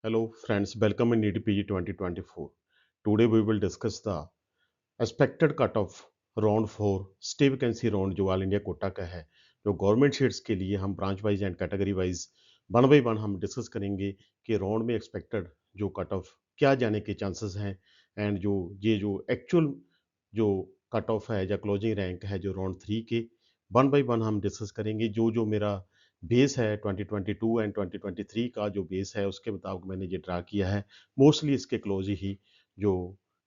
Hello friends, welcome in EDPG 2024. Today we will discuss the expected cutoff round 4 stay vacancy round जो all India quota का है, जो government sheets के लिए हम branch wise and category wise one by one हम discuss करेंगे कि राउंड में एक्सपेक्टेड जो कट ऑफ क्या जाने के चांसेस हैं एंड जो एक्चुअल जो कट ऑफ है या क्लोजिंग रैंक है जो राउंड 3 के वन बाई वन हम डिस्कस करेंगे। जो जो मेरा बेस है 2022 एंड 2023 का जो बेस है उसके मुताबिक मैंने ये ड्रा किया है। मोस्टली इसके क्लोज ही जो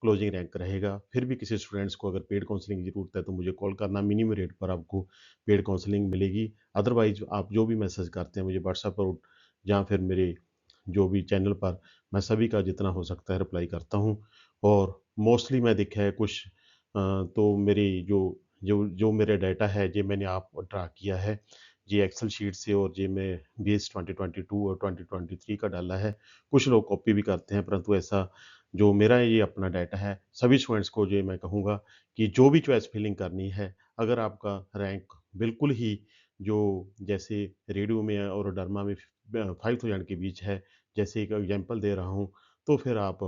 क्लोजिंग रैंक रहेगा। फिर भी किसी स्टूडेंट्स को अगर पेड काउंसलिंग की ज़रूरत है तो मुझे कॉल करना, मिनिमम रेट पर आपको पेड काउंसलिंग मिलेगी। अदरवाइज आप जो भी मैसेज करते हैं मुझे व्हाट्सएप पर या फिर मेरे जो भी चैनल पर, मैं सभी का जितना हो सकता है रिप्लाई करता हूँ। और मोस्टली मैं देखा है कुछ तो मेरी जो जो जो मेरा डाटा है ये मैंने आप ड्रा किया है ये एक्सेल शीट से, और ये मैं बेस 2022 और 2023 का डाला है। कुछ लोग कॉपी भी करते हैं, परंतु ऐसा जो मेरा ये अपना डाटा है, सभी स्टूडेंट्स को जो मैं कहूँगा कि जो भी चॉइस फिलिंग करनी है, अगर आपका रैंक बिल्कुल ही जो जैसे रेडियो में और डरमा में 5000 के बीच है, जैसे एक एग्जांपल दे रहा हूँ, तो फिर आप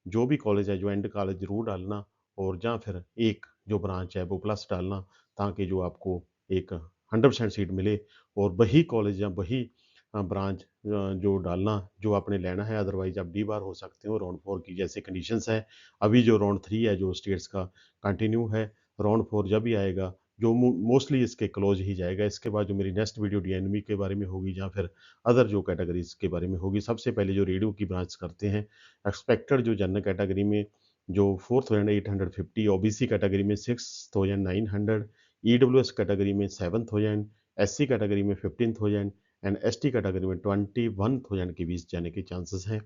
जो भी कॉलेज है, जो एंड कॉलेज ज़रूर डालना, और या फिर एक जो ब्रांच है वो प्लस डालना, ताकि जो आपको एक 100% सीट मिले। और वही कॉलेज या वही ब्रांच जो डालना जो आपने लेना है, अदरवाइज आप डी बार हो सकते हो राउंड 4 की जैसे कंडीशंस है। अभी जो राउंड 3 है जो स्टेट्स का कंटिन्यू है, राउंड 4 जब भी आएगा जो मोस्टली इसके क्लोज ही जाएगा। इसके बाद जो मेरी नेक्स्ट वीडियो डीएनबी के बारे में होगी या फिर अदर जो कैटेगरीज के बारे में होगी। सबसे पहले जो रेडियो की ब्रांच करते हैं, एक्सपेक्टेड जो जनरल कैटेगरी में जो 4850, ओबीसी कैटेगरी में 6900, ईडब्ल्यूएस कैटेगरी में 7000, एससी कैटेगरी में 15000 एंड एसटी कैटेगरी में 21,000 के बीच जाने के चांसेस हैं।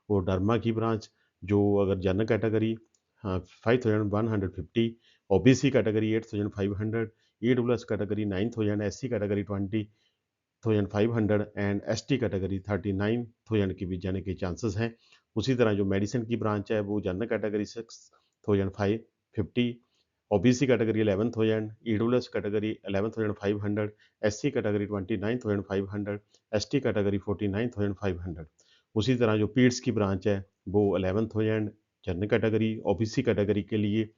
और डरमा की ब्रांच जो अगर general category 5150, OBC category 8500, EWS category 9000, SC category 20,500 and ST category 39,000 के बीच जाने के चांसेस हैं। उसी तरह जो मेडिसिन की ब्रांच है वो general category 6,550, OBC category 11,000, EWS category 11,500, SC category 29,500, ST category 49,500। उसी तरह जो पीड्स की ब्रांच है वो 11,000 जनरल कैटेगरी, ओबीसी कैटेगरी के लिए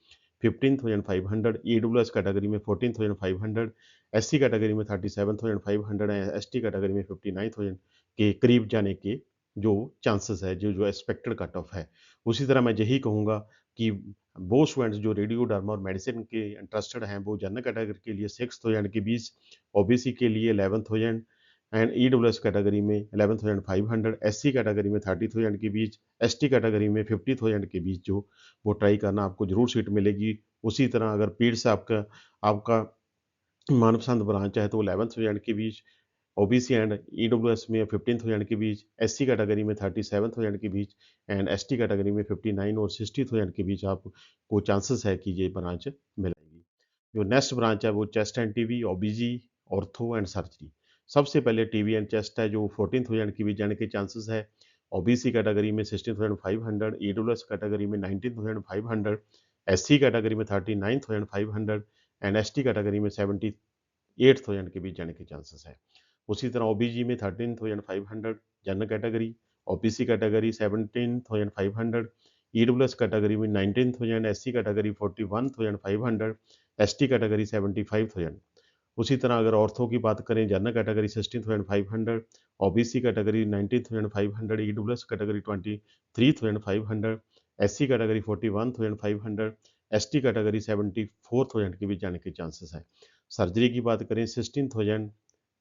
15,500, ईडब्ल्यूएस कैटेगरी में 14,500, एससी कैटेगरी में 37,500 है, एसटी कैटेगरी में 59,000 के करीब जाने के जो चांसेस है, जो जो एक्सपेक्टेड कट ऑफ है। उसी तरह मैं यही कहूँगा कि वो स्टूडेंट्स जो रेडियो डर्मा और मेडिसिन के इंटरेस्टेड हैं वो जनरल कैटेगरी के लिए 6,000 के बीच, ओबीसी के लिए 11,000 एंड ईडब्ल्यूएस कैटेगरी में 11,500, एससी कैटेगरी में 30,000 के बीच, एसटी कैटेगरी में 50,000 के बीच जो वो ट्राई करना, आपको ज़रूर सीट मिलेगी। उसी तरह अगर पीड से आपका आपका मनपसंद ब्रांच है तो 11,000 के बीच, ओबीसी एंड ईडब्ल्यूएस में 15,000 के बीच, एससी कैटेगरी में 37,000 के बीच एंड एसटी कैटेगरी में 59 और 60,000 के बीच आपको चांसेस है कि ये ब्रांच मिलेगी। जो नेक्स्ट ब्रांच है वो chest end TB, ओबीजी, ortho and surgery. सबसे पहले टीबी एंड चेस्ट है जो 14,000 के बीच जाने के चांसेस है। ओबीसी कैटेगरी में 16,500, ईडब्ल्यूएस कैटेगरी में 19,500, एससी कैटेगरी में 39,500 एंड एसटी कैटेगरी में 78,000 के बीच जाने के चांसेस है। उसी तरह ओबीजी में 13,500 general category, OBC category 17,500, EWS category में 19,000, एससी कैटेगरी 41,500, एसटी कैटेगरी 75,000। उसी तरह अगर ऑर्थो की बात करें, general category 16,500, OBC category 19,500, EWS category 23,500, SC category 41,500, ST category 74,000 के बीच जाने के चांसेस है। सर्जरी की बात करें 16,000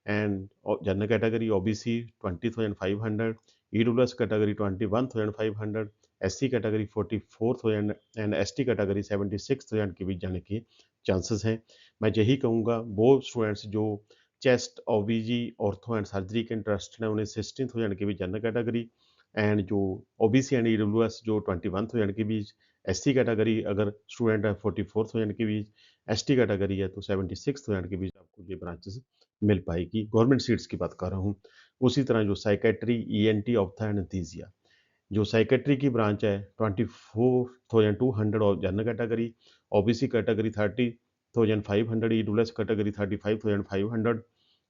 and general category OBC 20,500, EWS category 21,500, SC category 44,000 and ST category 76,000 के बीच जाने के चांसेस हैं। मैं यही कहूँगा वो स्टूडेंट्स जो चेस्ट, ओबीजी, ऑर्थो एंड सर्जरी के इंटरेस्टेड हैं उन्हें 16,000 के बीच जनरल कैटेगरी एंड जो ओबीसी एंड ईडब्ल्यूएस जो 21,000 के बीच, एससी कैटेगरी अगर स्टूडेंट है 44,000 के बीच, एसटी कैटेगरी है तो 76,000 के बीच आपको ये ब्रांचेस मिल पाएगी। गवर्नमेंट सीट्स की बात कर रहा हूँ। उसी तरह जो साइकेट्री, ईएनटी, ऑप्था एनेस्थीसिया, जो साइकेट्री की ब्रांच है 24,200 और general category, OBC category 30,500, EWS category 35,500,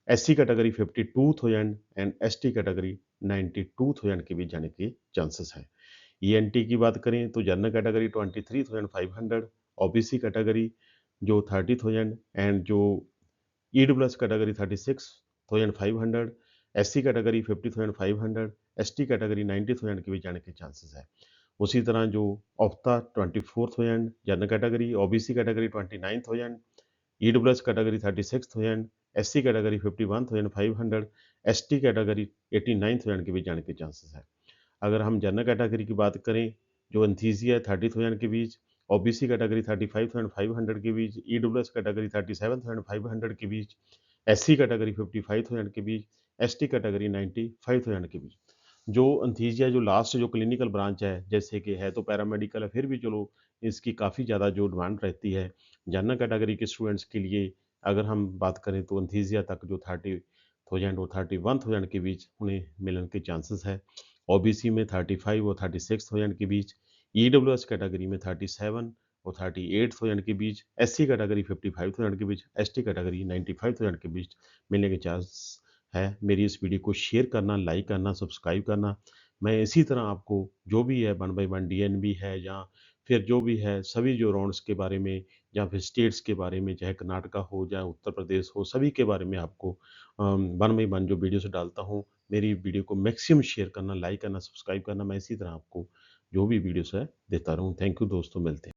SC category 52,000 and ST category 92,000 के बीच जाने के चांसेस हैं। ईएनटी की बात करें तो जनरल कैटेगरी 23,500, ओबीसी कैटेगरी जो 30,000 एंड जो EWS category 36,500, SC category 50,500, ST category 90,000 के बीच जाने के चांसेस है। उसी तरह जो ऑफ्ता 24,000, general category, OBC category 29,000, EWS category 36,000, SC category 51,500, ST category 89,000 के बीच जाने के चांसेस है। अगर हम जनरल कैटेगरी की बात करें, जो एंथीसिया 30,000 के बीच, ओबीसी कैटेगरी 35,500 के बीच, ईडब्ल्यूएस कैटेगरी 37,500 के बीच, एससी कैटेगरी 55,000 के बीच, एसटी कैटेगरी 95,000 के बीच। जो एंथीसिया जो लास्ट जो क्लिनिकल ब्रांच है, जैसे कि है तो पैरामेडिकल है, फिर भी चलो इसकी काफ़ी ज़्यादा जो डिमांड रहती है जनरल कैटेगरी के स्टूडेंट्स के लिए। अगर हम बात करें तो एंथीसिया तक जो 30,000 और 31,000 के बीच उन्हें मिलने के चांसेस है। ओबीसी में 35 और 36,000 के बीच, ईडब्ल्यूएस कैटेगरी में 37 और 38,000 के बीच, एससी कैटेगरी 55,000 के बीच, एसटी कैटेगरी 95,000 के बीच मिलने के चांस है। मेरी इस वीडियो को शेयर करना, लाइक करना, सब्सक्राइब करना। मैं इसी तरह आपको जो भी है 1 बाय 1 डीएनबी है या फिर जो भी है सभी जो राउंड्स के बारे में या फिर स्टेट्स के बारे में, चाहे कर्नाटका हो, चाहे उत्तर प्रदेश हो, सभी के बारे में आपको 1 बाय 1 जो वीडियोज़ डालता हूँ, मेरी वीडियो को मैक्सिमम शेयर करना, लाइक करना, सब्सक्राइब करना। मैं इसी तरह आपको जो भी वीडियोज़ है देता रहूँ। थैंक यू दोस्तों, मिलते हैं।